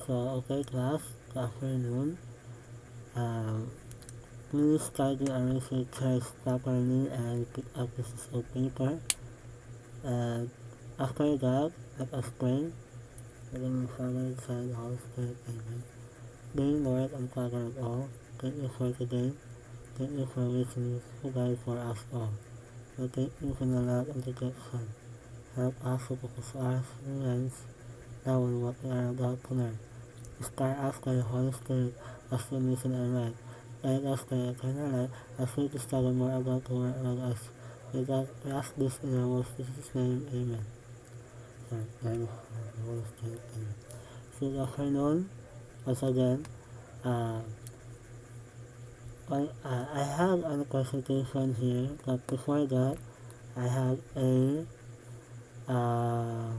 So, okay, class, good afternoon. Um, Please try to arrange your chairs properly and pick up pieces of paper. And after that, let us pray. Heavenly Father, Son, Holy Spirit, Amen. Dear Lord and Father of all, thank you for today. Thank you for listening who died for us all. So thank you for the love and rejection. Help us to focus our minds now on what we are about to learn. Inspire us by the Holy Spirit as we listen and write. Guide us by eternal life as we discover more about the world around us. We ask this in our most precious name. Amen. Sorry, guide us by the Holy Spirit. Amen. So good afternoon. Once again, uh, I have a presentation here, but before that, I have a uh,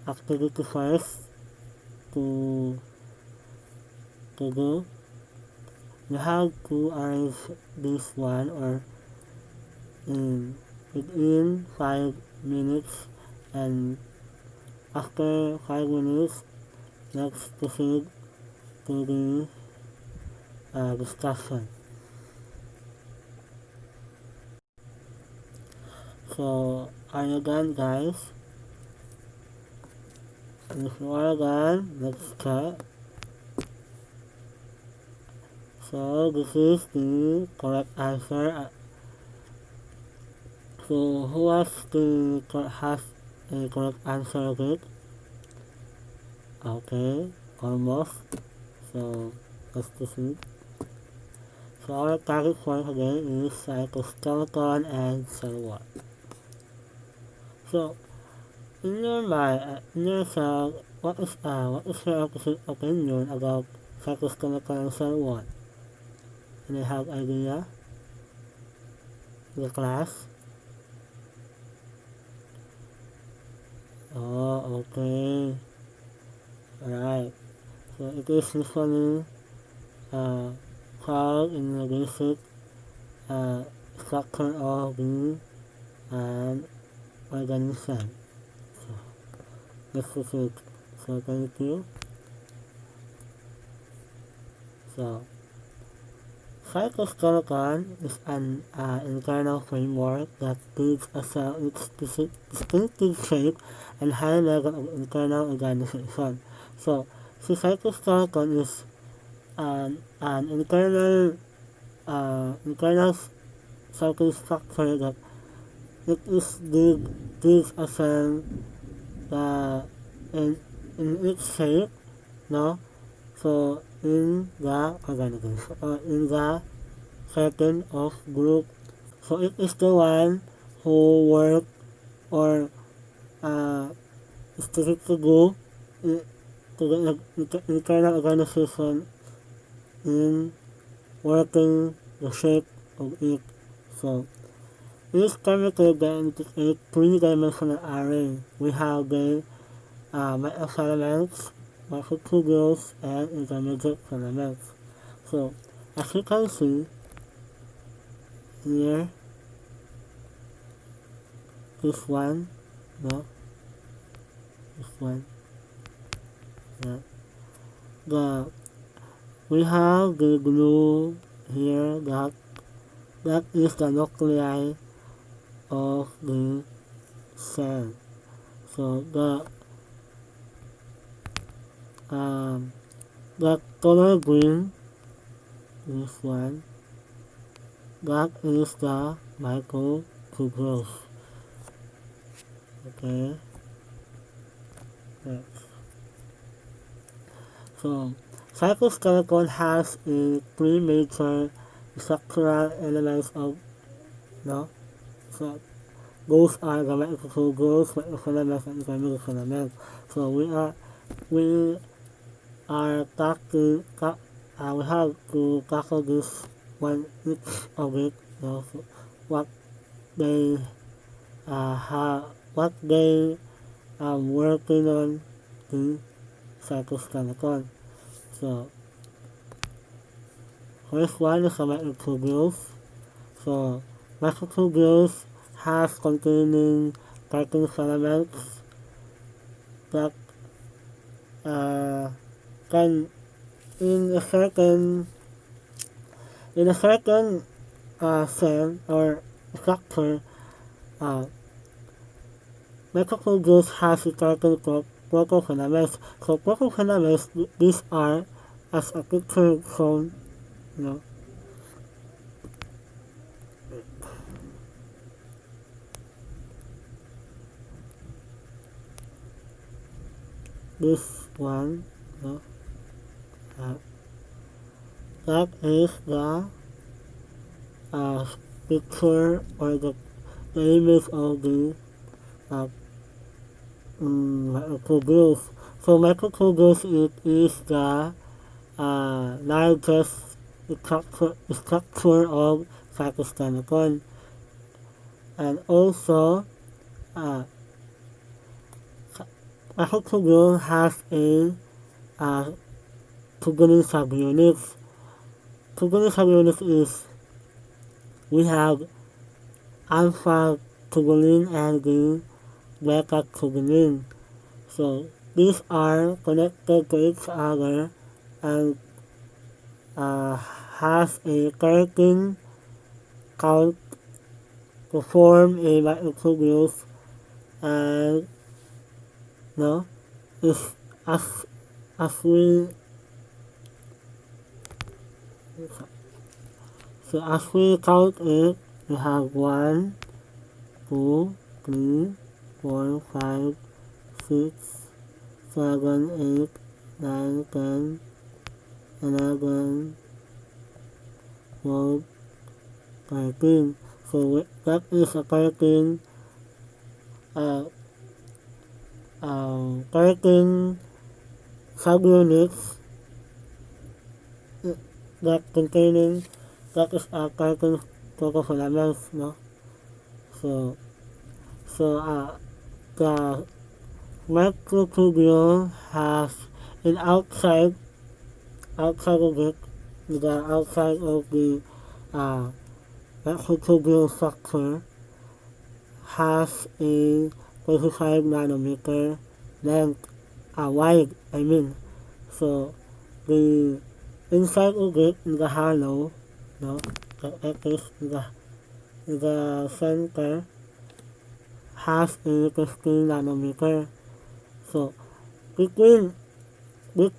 activity first to do. You have to arrange this one or in within 5 minutes, and after 5 minutes, let's proceed to the discussion. So, are you done, guys? If you are done, let's start. So, this is the correct answer. So, who has a correct answer of it? Okay, almost. So, let's proceed. So, our topic for today is cytoskeleton and cell wall. So, in your mind, in yourself, what is your opinion about cytoskeleton and cell wall? And I have idea. The class. Oh, okay. Alright. So it is usually called in the basic structure of the organism. So this is it. So thank you. So cytoskeleton is an internal framework that gives a cell its distinctive shape and high level of internal organization. So, the cytoskeleton is an internal circuit structure that it is gives a cell in its shape, no? So in the organization or in the certain of group. So it is the one who work or specific group to the internal organization in working the shape of it. So it is chemically into a three-dimensional array. We have the microfilaments, microtubules, and intermediate filaments. So as you can see here, this one, no, this one, yeah. We have the glue here that is the nuclei of the cell. So the color green, this one, that is the microtubules. Okay. Next. So cytoskeleton has three major structural elements of no. So those are the microtubules, microfilaments, and intermediate filaments. So we are talking. We have to tackle this one each of it. So what they what they are working on the cytoskeleton. So first one is the microtubules. So microtubules has containing 13 filaments that can in a certain cell or structure, uh, mitochondria has a certain protofilaments. So protofilaments, these are, as a picture shown, you know, this one, you know, uh, that is the picture or the image of the uh, microtubules. So microtubules it is the largest structure of cytoskeeleton, and also uh, microtubule has a tubulin subunits. Tubulin subunits is we have alpha tubulin and the beta tubulin. So these are connected to each other and has a keratin count to form a microtubules, and no, if as we count it, we have 1, 2, 3, 4, 5, 6, 7, 8, 9, 10, 11, 12, 13. So that is a 13 13 subunits that containing that is a 13 protofilaments, no? So the microtubule has an outside of it, the outside of the microtubule structure has a 25 nanometer length, wide, I mean. So the inside of it, in the hollow, no, the center has a 15 nanometer. So between two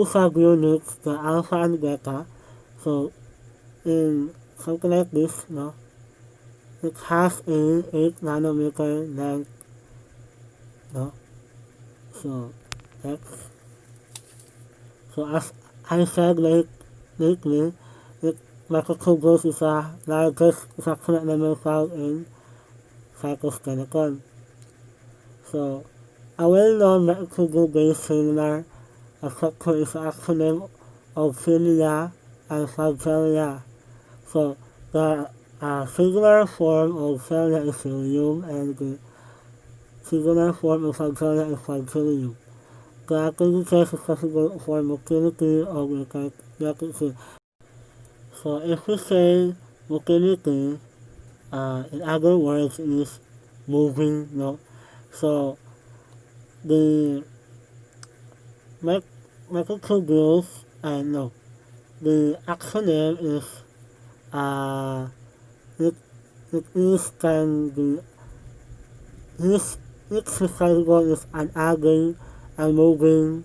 subunits, the alpha and beta, so in something like this, no, it has a 8 nanometer length, no. So that's, so as I said lately, microtubules is the largest structural element found in cytoskeleton. So a well-known microtubule-based cellular structure is the acronym of cilia and subcellia. So the singular form of cellular is cilium, and the singular form of subcellia is subcilium. The activity test is possible for motility of a characteristic cell. So if we say motility, in other words, is moving, no? So the microtubules, no, the acronym is it is can be each cycle is an aging and moving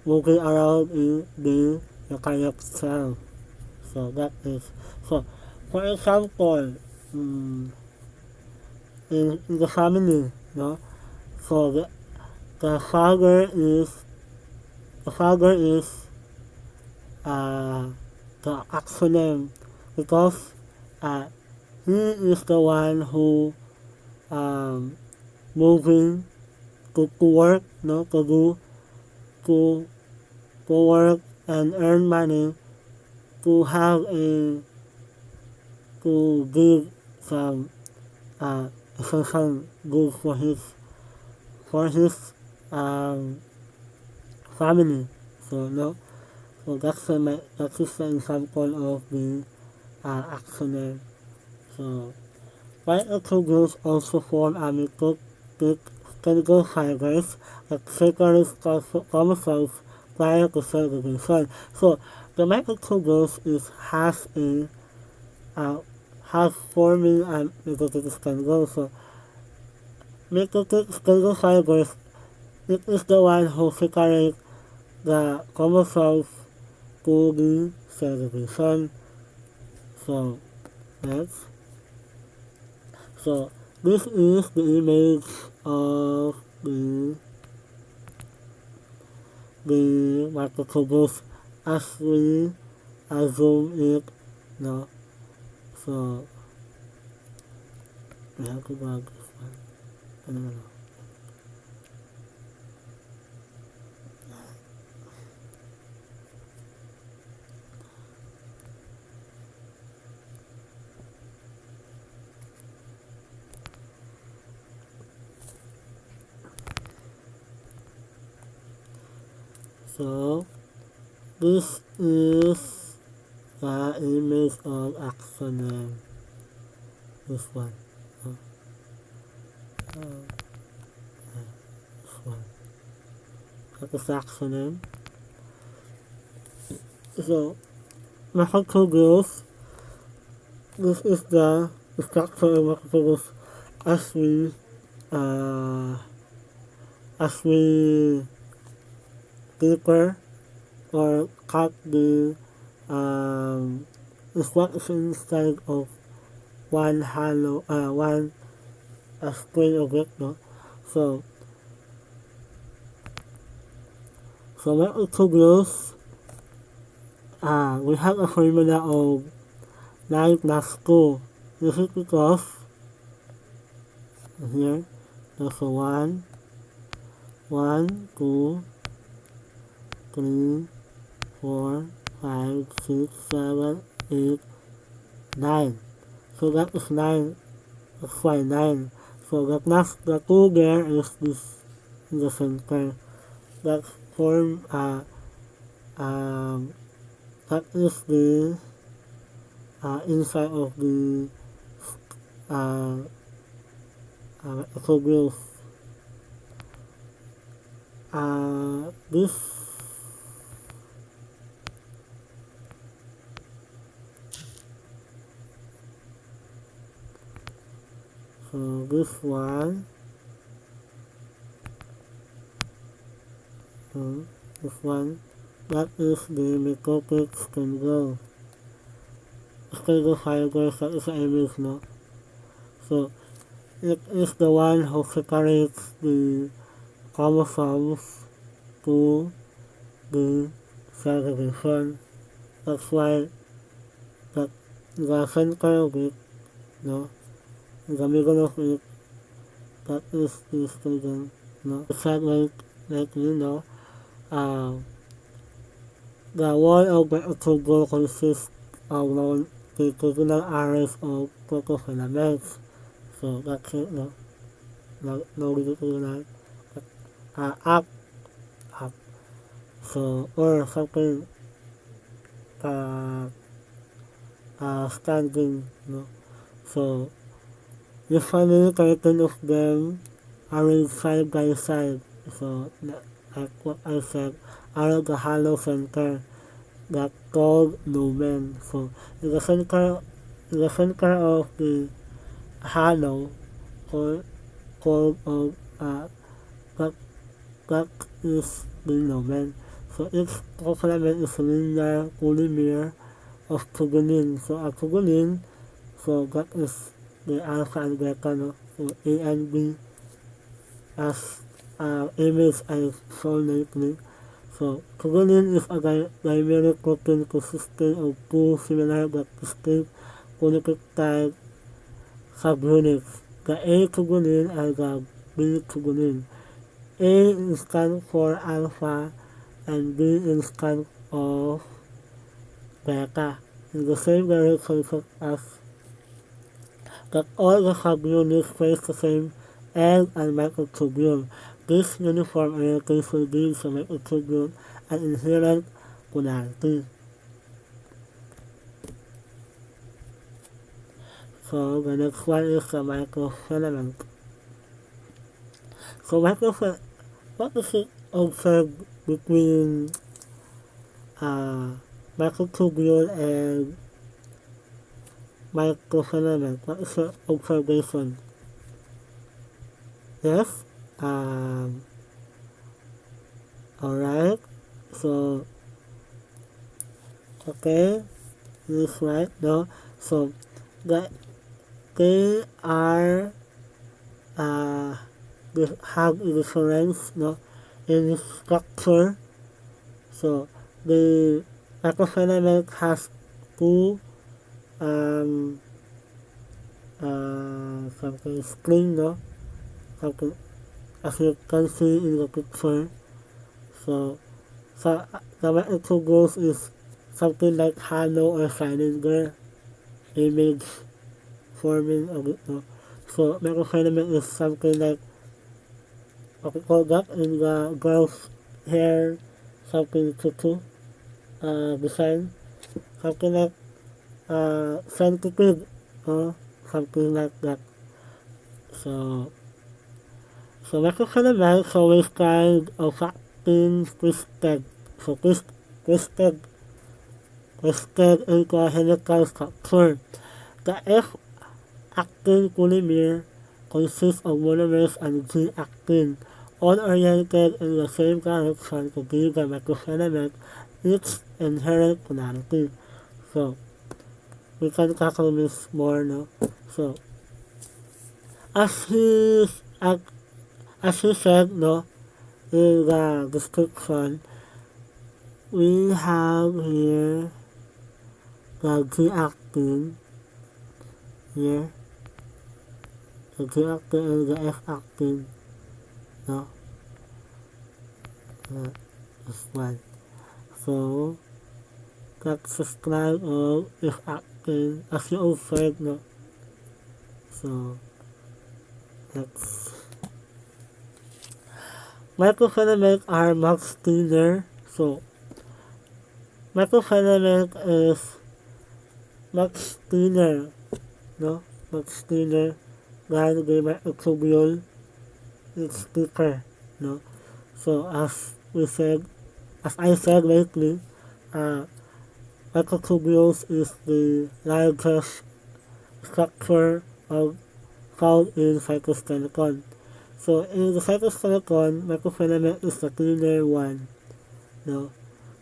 around in the eukaryotic cell. So that is, so for example, in the family, no, so the father is the acronym because he is the one who moving to work, no, to work and earn money to have to give some essential goods for his family. So no, so that's an example of the acronym. So mitochondria also form a mitotic chemical fibers that secrete chromosomes prior to segregation. So the microtubules is uh, has forming and mitotic chemical. So mitotic chemical fibers, it is the one who secrete the chromosomes to the segregation. So next. So this is the image of the microtubules as we assume it. No. So we have to drag this one. I don't know. So this is the image of axoneme. This one. This one. That is axoneme. So microtubules. This is the structure of microtubules as we uh, as we paper or cut the instruction inside of one one string of it, no? So microtubules, we have a formula of 9 plus 2. This is because here there's a 1, 2, 3, 4, 5, 6, 7, 8, 9. So that is 9. That's why 9. So the 2 there is this in the center. That form that is the inside of the tubules. This so this one, that is the mitotic spindle fibers that is image, no? So it is the one who separates the chromosomes to the segregation. That's why that the center of it, no? In the middle of it, that is the student, no? It's like you know, the wall of the tubule consists of longitudinal arrays of protofilaments. So that's it, no? Longitudinal, up. So, or something, standing, no? So, usually 13 of them arranged side by side. So, like what I said, out of the hollow center that called lumen. So, in the center of the hollow called of that is the lumen. So each cofilament is a linear polymer of tubulin. So a tubulin, so that is the alpha and beta, no? So A and B as image I shown lately. So tubulin is a dimeric protein consisting of two similar but distinct polypeptide subunits, the A tubulin and the B tubulin. A stands for alpha and B stands of beta in the same direction as that all the subunits face the same end and microtubule. This uniform orientation gives the microtubule an inherent polarity. So the next one is the microfilament. So what is it observed between uh, microtubule and microfilament? What is your observation? Yes? Alright. So, okay. This is right, no? So, the, they are, they have a difference, no? In structure. So, the microfilament has two, something string, no? Something, as you can see in the picture. So the microtubules is something like hollow or cylinder image forming of it. No? So microfilament is something like what we call that in the girl's hair, something tutu design, something like centipede or something like that. So microfilament is always kind of acting twisted. So twisted into a helical structure. The F-actin polymer consists of monomers and G-actin, all oriented in the same direction to give the microfilament its inherent polarity. So we can tackle this more now. So as he said, no, in the description, we have here the G-actin here, the G-actin and the F-actin, no, this one. So that's the slide of F-actin as you observed, no. So that's microfilament are much thinner. So microfilament is much thinner, no? Much thinner than the microtubule. It's thicker, no? So as I said lately, microtubules is the largest structure of found in cytoskeleton. So in the cytoskeleton, microfilament is the thinner one, no?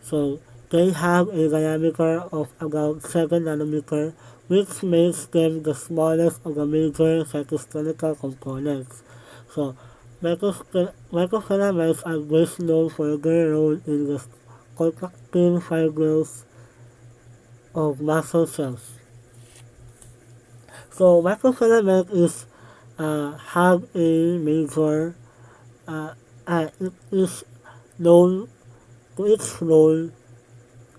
So they have a diameter of about 7 nanometer, which makes them the smallest of the major cytoskeletal components. So microfilaments are best known for their role in the contractile fibrils of muscle cells. So microfilament is have a major it is known to its role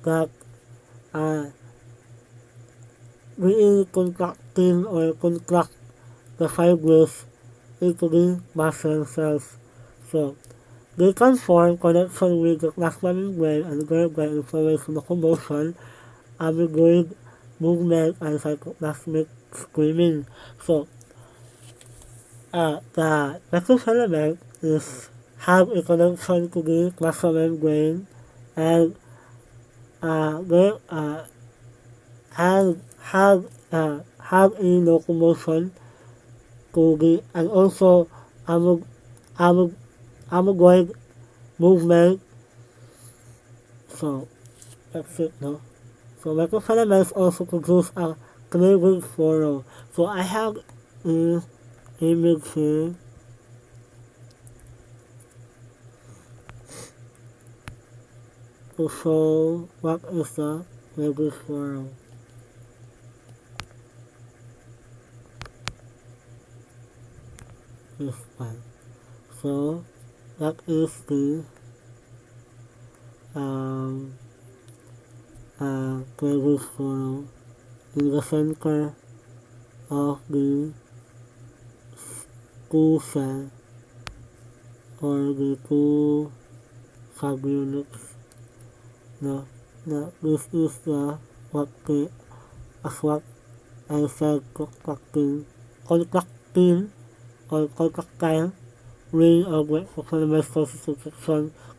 that we contracting or contract the fibrils into the muscle cells. So they can form connection with the plasma membrane and thereby influence locomotion, amyloid movement, and cytoplasmic screening. So the microfilament is have a connection to the plasma membrane and they have a locomotion to the and also amyloid movement. So that's it, no? So microfilaments also produce a cleavage furrow. So I have an image here. To show what is the cleavage furrow. This one. So that is the cleavage furrow in the center of the two cell or the two subunits. No, this is the what I said contractile ring of microfilaments closest to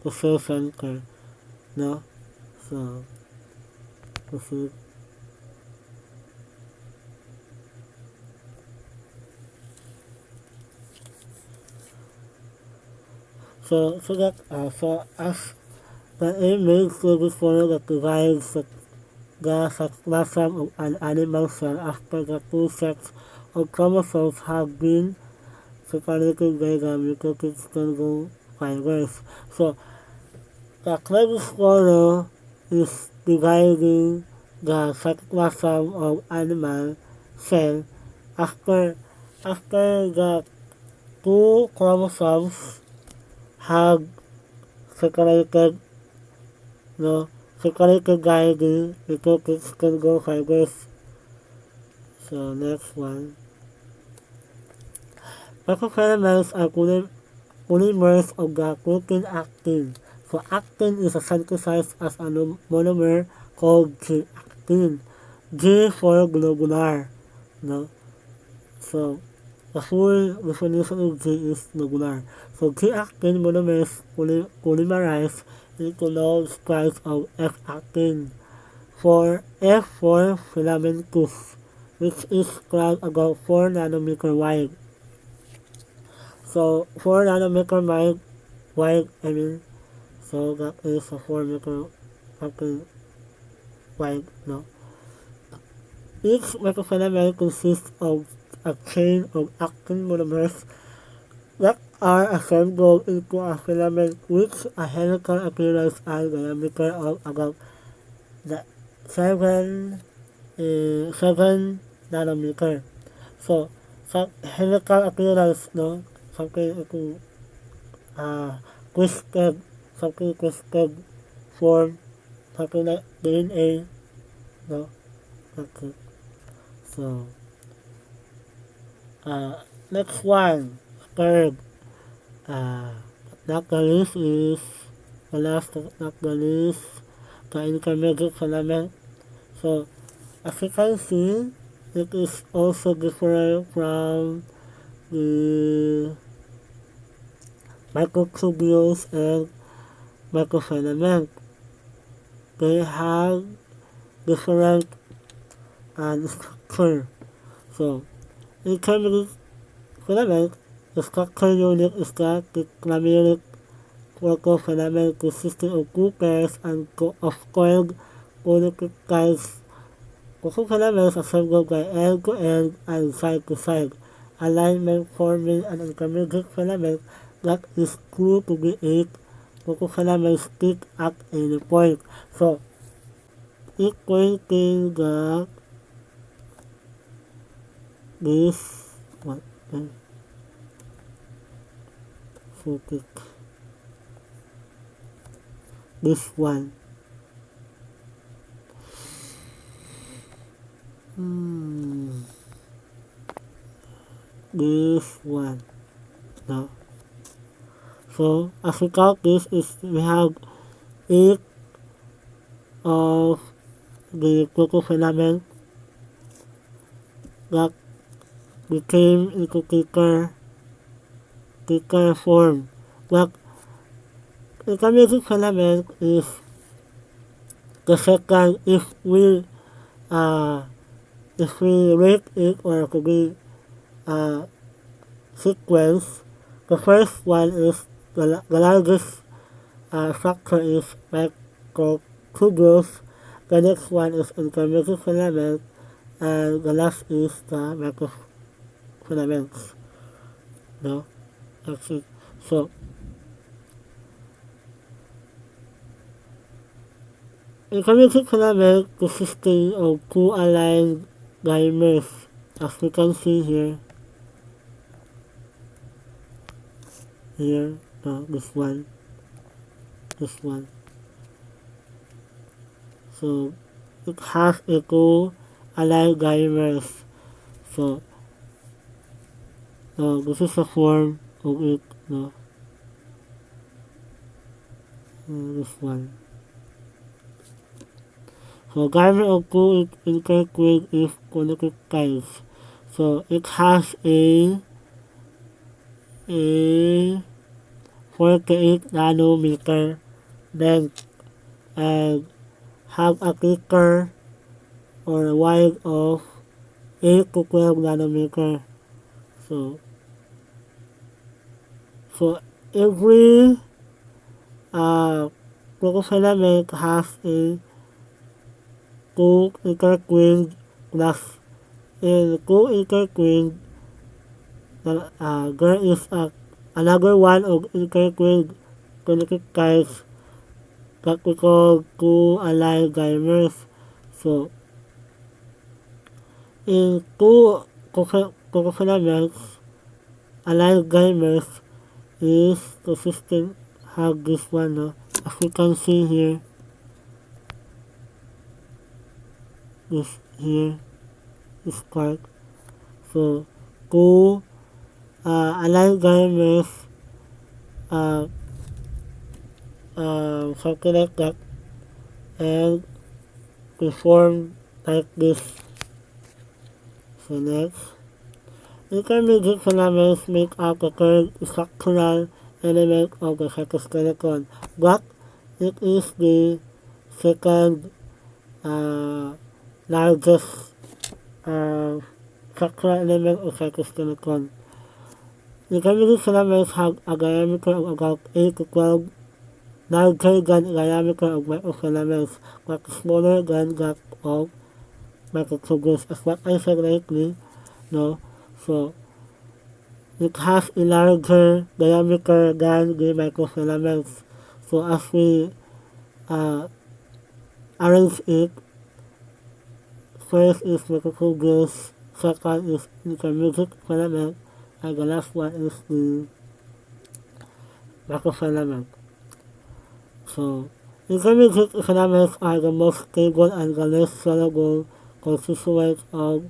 the cell center. No? So, proceed. So as the image will follow that divides the cytoplasm of an animal cell after the two sets of chromosomes have been separated by the mitochondrial fibers. So the chromosome is dividing the cytoplasm of animal cell after the two chromosomes have separated, no, separated by the mitochondrial fibers. So next one. Microfilaments are polymers of the protein actin. So actin is synthesized as a monomer called G-actin. G for globular. No? So the full definition of G is globular. So G-actin monomers polymerize into long strips of F-actin. For F for filamentous, which is about 4 nanometer wide. So 4 nanometer wide, so that is a 4 meter something wide, no? Each microfilament consists of a chain of actin monomers that are assembled into a filament with a helical appearance and diameter of about 7 nanometer. So, helical appearance, no? Something into twisted, something twisted form, something like DNA, no? That's it. So, next one, third, not the least is, the last not the least, the intermediate filament. So, as you can see, it is also different from the microtubules and microfilament. They have different structure. So, intermediate filament, the structure unit is that the lamellic microfilament consisting of two pairs of coiled polypeptides. Microfilaments assembled by end to end and side to side. Alignment forming an intermediate filament that is true to the 8 microfilaments stick at any point. So, equating that this what so this one this one, no? So as we count this is we have 8 of the microfilament that became into thicker form. But intermediate filament is the second if we rate it or to be sequence. The first one is the largest structure is microtubules. The next one is intermediate filament, and the last is the microfilaments. No, that's it. So, intermediate filament consisting of two aligned dimers, as we can see here. Here, no, this one. So it has a two aligned dimers. So this is the form of it, no. This one. So dimer of two interquid is polypeptides. So it has a a 48 nanometer length and have a thicker or wide of 8 to 12 nanometer. So every filament has a 2 interquark glass. In 2 interquark, there is another one of interquark nucleotides that we call 2 allyl dimers. So in 2 filaments, allyl dimers is consistent have this one, no? As you can see here, this part. So 2 allyl dimers something like that, and we form like this. So next, intermediate filaments make up the third structural element of the cytoskeleton, but it is the second largest structural element of cytoskeleton. Intermediate filaments have a diameter of about 8 to 12, larger than the diameter of microfilaments, but smaller than that of microtubules, as what I said lately. No, so it has a larger diameter than the microfilaments. So as we arrange it, first is microtubules, second is intermediate filament, and the last one is the microfilament. So intermediate filaments are the most stable and the less soluble constituents of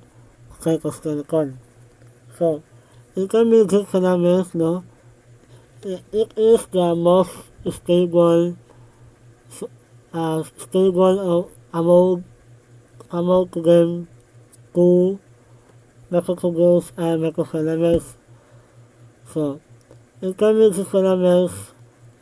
cytoskeleton. So intermediate filaments, no, it is the most stable among them 2 microtubules and microfilaments. So intermediate filaments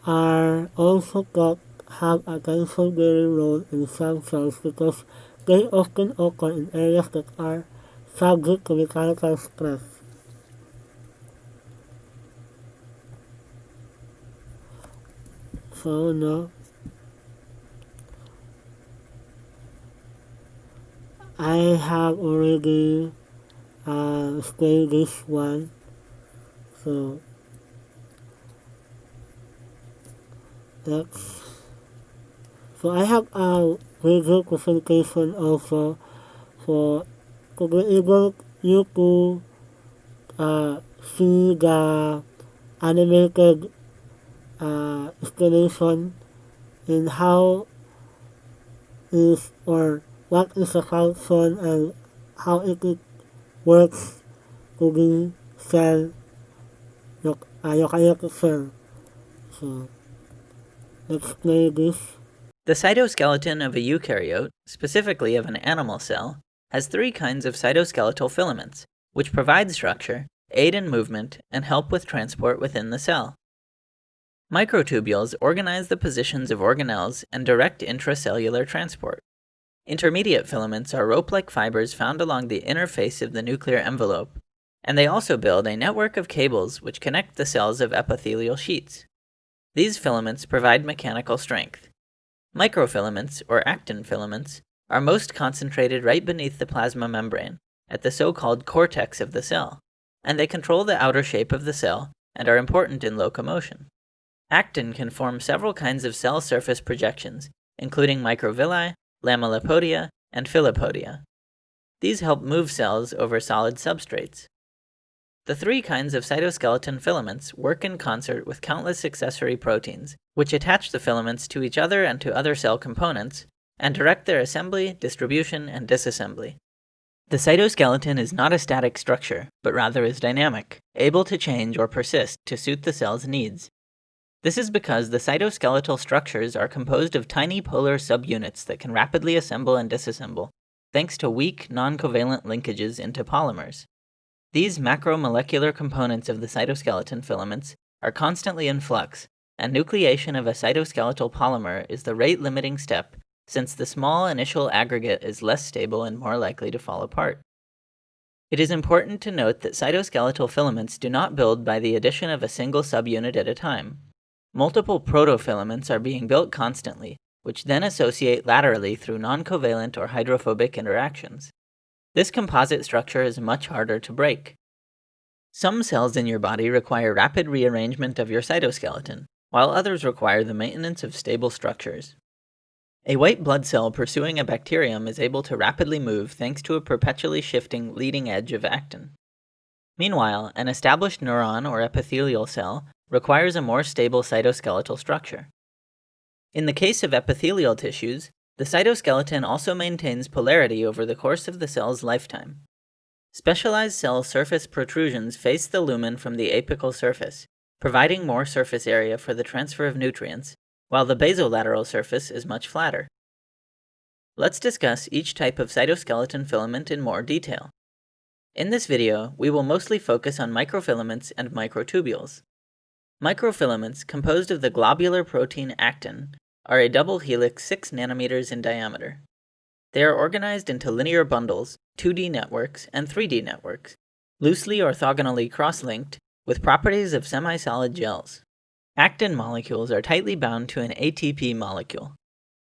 are also thought have a tension-bearing role in some cells because they often occur in areas that are subject to mechanical stress. So no, I have already explained this one. So next, so I have a video presentation also for to be able you to see the animated explanation in how is or what is the function and how it works to be cell, eukaryotic cell. So let's play this. The cytoskeleton of a eukaryote, specifically of an animal cell, has 3 kinds of cytoskeletal filaments, which provide structure, aid in movement, and help with transport within the cell. Microtubules organize the positions of organelles and direct intracellular transport. Intermediate filaments are rope-like fibers found along the inner face of the nuclear envelope, and they also build a network of cables which connect the cells of epithelial sheets. These filaments provide mechanical strength. Microfilaments, or actin filaments, are most concentrated right beneath the plasma membrane, at the so-called cortex of the cell, and they control the outer shape of the cell and are important in locomotion. Actin can form several kinds of cell surface projections, including microvilli, lamellipodia, and filipodia. These help move cells over solid substrates. The 3 kinds of cytoskeleton filaments work in concert with countless accessory proteins, which attach the filaments to each other and to other cell components, and direct their assembly, distribution, and disassembly. The cytoskeleton is not a static structure, but rather is dynamic, able to change or persist to suit the cell's needs. This is because the cytoskeletal structures are composed of tiny polar subunits that can rapidly assemble and disassemble, thanks to weak, non-covalent linkages into polymers. These macromolecular components of the cytoskeleton filaments are constantly in flux, and nucleation of a cytoskeletal polymer is the rate-limiting step since the small initial aggregate is less stable and more likely to fall apart. It is important to note that cytoskeletal filaments do not build by the addition of a single subunit at a time. Multiple protofilaments are being built constantly, which then associate laterally through non-covalent or hydrophobic interactions. This composite structure is much harder to break. Some cells in your body require rapid rearrangement of your cytoskeleton, while others require the maintenance of stable structures. A white blood cell pursuing a bacterium is able to rapidly move thanks to a perpetually shifting leading edge of actin. Meanwhile, an established neuron or epithelial cell requires a more stable cytoskeletal structure. In the case of epithelial tissues, the cytoskeleton also maintains polarity over the course of the cell's lifetime. Specialized cell surface protrusions face the lumen from the apical surface, providing more surface area for the transfer of nutrients, while the basolateral surface is much flatter. Let's discuss each type of cytoskeleton filament in more detail. In this video, we will mostly focus on microfilaments and microtubules. Microfilaments, composed of the globular protein actin, are a double helix 6 nanometers in diameter. They are organized into linear bundles, 2D networks, and 3D networks, loosely orthogonally cross-linked, with properties of semi-solid gels. Actin molecules are tightly bound to an ATP molecule.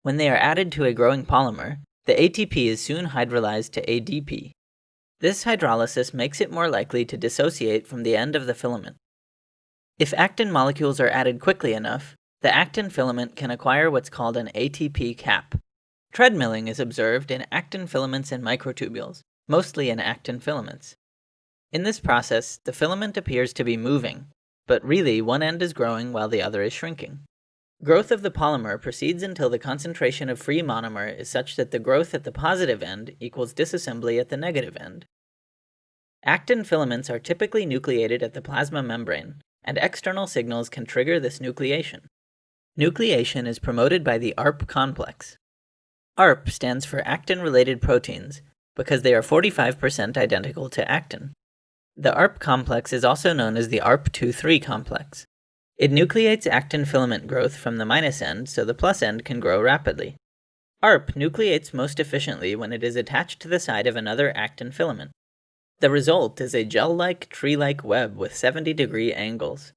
When they are added to a growing polymer, the ATP is soon hydrolyzed to ADP. This hydrolysis makes it more likely to dissociate from the end of the filament. If actin molecules are added quickly enough, the actin filament can acquire what's called an ATP cap. Treadmilling is observed in actin filaments and microtubules, mostly in actin filaments. In this process, the filament appears to be moving, but really one end is growing while the other is shrinking. Growth of the polymer proceeds until the concentration of free monomer is such that the growth at the positive end equals disassembly at the negative end. Actin filaments are typically nucleated at the plasma membrane, and external signals can trigger this nucleation. Nucleation is promoted by the ARP complex. ARP stands for actin-related proteins because they are 45% identical to actin. The ARP complex is also known as the ARP2/3 complex. It nucleates actin filament growth from the minus end so the plus end can grow rapidly. ARP nucleates most efficiently when it is attached to the side of another actin filament. The result is a gel-like, tree-like web with 70-degree angles.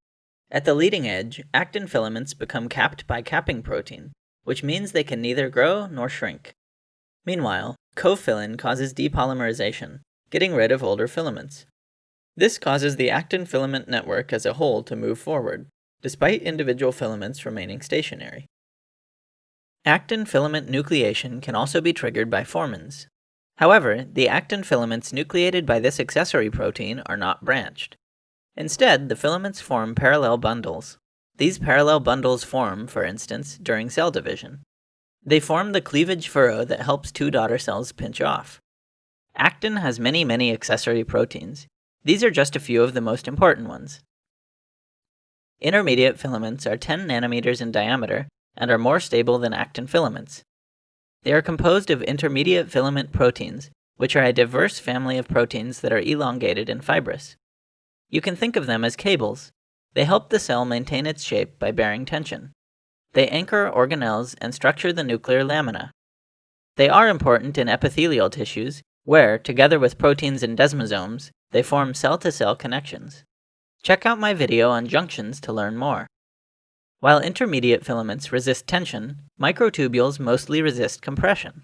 At the leading edge, actin filaments become capped by capping protein, which means they can neither grow nor shrink. Meanwhile, cofilin causes depolymerization, getting rid of older filaments. This causes the actin filament network as a whole to move forward, despite individual filaments remaining stationary. Actin filament nucleation can also be triggered by formins. However, the actin filaments nucleated by this accessory protein are not branched. Instead, the filaments form parallel bundles. These parallel bundles form, for instance, during cell division. They form the cleavage furrow that helps two daughter cells pinch off. Actin has many accessory proteins. These are just a few of the most important ones. Intermediate filaments are 10 nanometers in diameter and are more stable than actin filaments. They are composed of intermediate filament proteins, which are a diverse family of proteins that are elongated and fibrous. You can think of them as cables. They help the cell maintain its shape by bearing tension. They anchor organelles and structure the nuclear lamina. They are important in epithelial tissues, where, together with proteins and desmosomes, they form cell-to-cell connections. Check out my video on junctions to learn more. While intermediate filaments resist tension, microtubules mostly resist compression.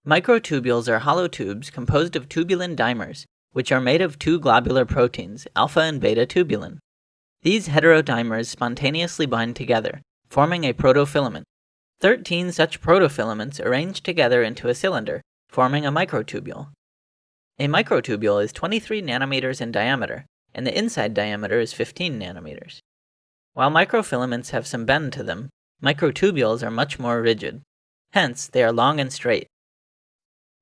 Microtubules are hollow tubes composed of tubulin dimers, which are made of two globular proteins, alpha and beta tubulin. These heterodimers spontaneously bind together, forming a protofilament. 13 such protofilaments arrange together into a cylinder, forming a microtubule. A microtubule is 23 nanometers in diameter, and the inside diameter is 15 nanometers. While microfilaments have some bend to them, microtubules are much more rigid. Hence, they are long and straight.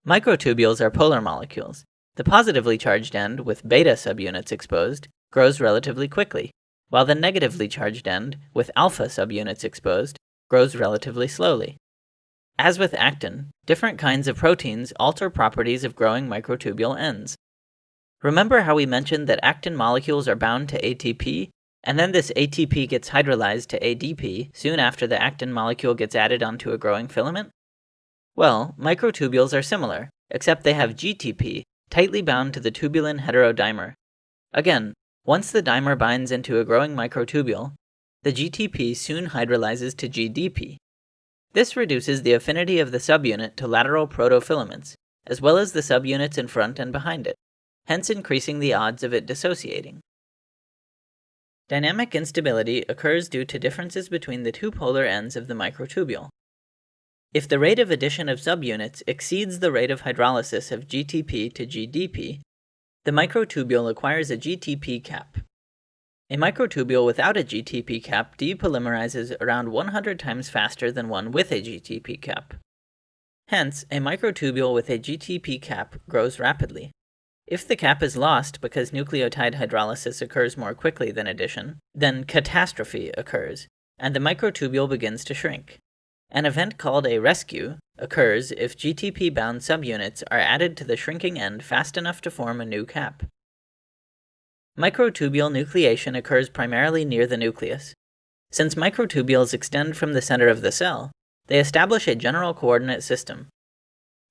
Microtubules are polar molecules. The positively charged end, with beta subunits exposed, grows relatively quickly, while the negatively charged end, with alpha subunits exposed, grows relatively slowly. As with actin, different kinds of proteins alter properties of growing microtubule ends. Remember how we mentioned that actin molecules are bound to ATP, and then this ATP gets hydrolyzed to ADP soon after the actin molecule gets added onto a growing filament? Well, microtubules are similar, except they have GTP tightly bound to the tubulin heterodimer. Again, once the dimer binds into a growing microtubule, the GTP soon hydrolyzes to GDP. This reduces the affinity of the subunit to lateral protofilaments, as well as the subunits in front and behind it, hence increasing the odds of it dissociating. Dynamic instability occurs due to differences between the two polar ends of the microtubule. If the rate of addition of subunits exceeds the rate of hydrolysis of GTP to GDP, the microtubule acquires a GTP cap. A microtubule without a GTP cap depolymerizes around 100 times faster than one with a GTP cap. Hence, a microtubule with a GTP cap grows rapidly. If the cap is lost because nucleotide hydrolysis occurs more quickly than addition, then catastrophe occurs, and the microtubule begins to shrink. An event called a rescue occurs if GTP-bound subunits are added to the shrinking end fast enough to form a new cap. Microtubule nucleation occurs primarily near the nucleus. Since microtubules extend from the center of the cell, they establish a general coordinate system.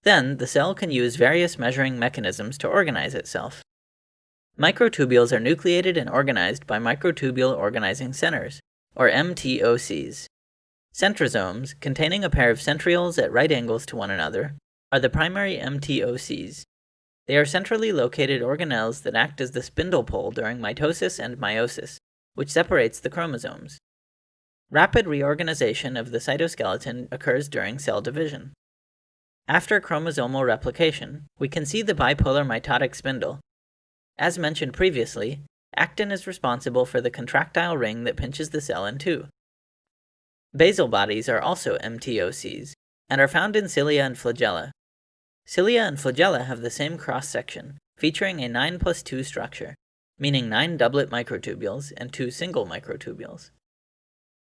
Then, the cell can use various measuring mechanisms to organize itself. Microtubules are nucleated and organized by microtubule organizing centers, or MTOCs. Centrosomes, containing a pair of centrioles at right angles to one another, are the primary MTOCs. They are centrally located organelles that act as the spindle pole during mitosis and meiosis, which separates the chromosomes. Rapid reorganization of the cytoskeleton occurs during cell division. After chromosomal replication, we can see the bipolar mitotic spindle. As mentioned previously, actin is responsible for the contractile ring that pinches the cell in two. Basal bodies are also MTOCs, and are found in cilia and flagella. Cilia and flagella have the same cross-section, featuring a 9+2 structure, meaning 9 doublet microtubules and 2 single microtubules.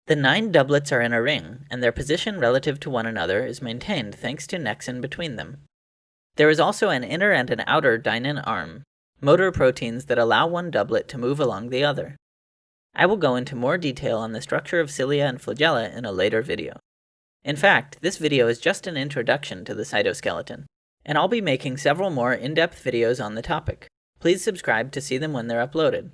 The 9 doublets are in a ring, and their position relative to one another is maintained thanks to nexin between them. There is also an inner and an outer dynin arm, motor proteins that allow one doublet to move along the other. I will go into more detail on the structure of cilia and flagella in a later video. In fact, this video is just an introduction to the cytoskeleton, and I'll be making several more in-depth videos on the topic. Please subscribe to see them when they're uploaded.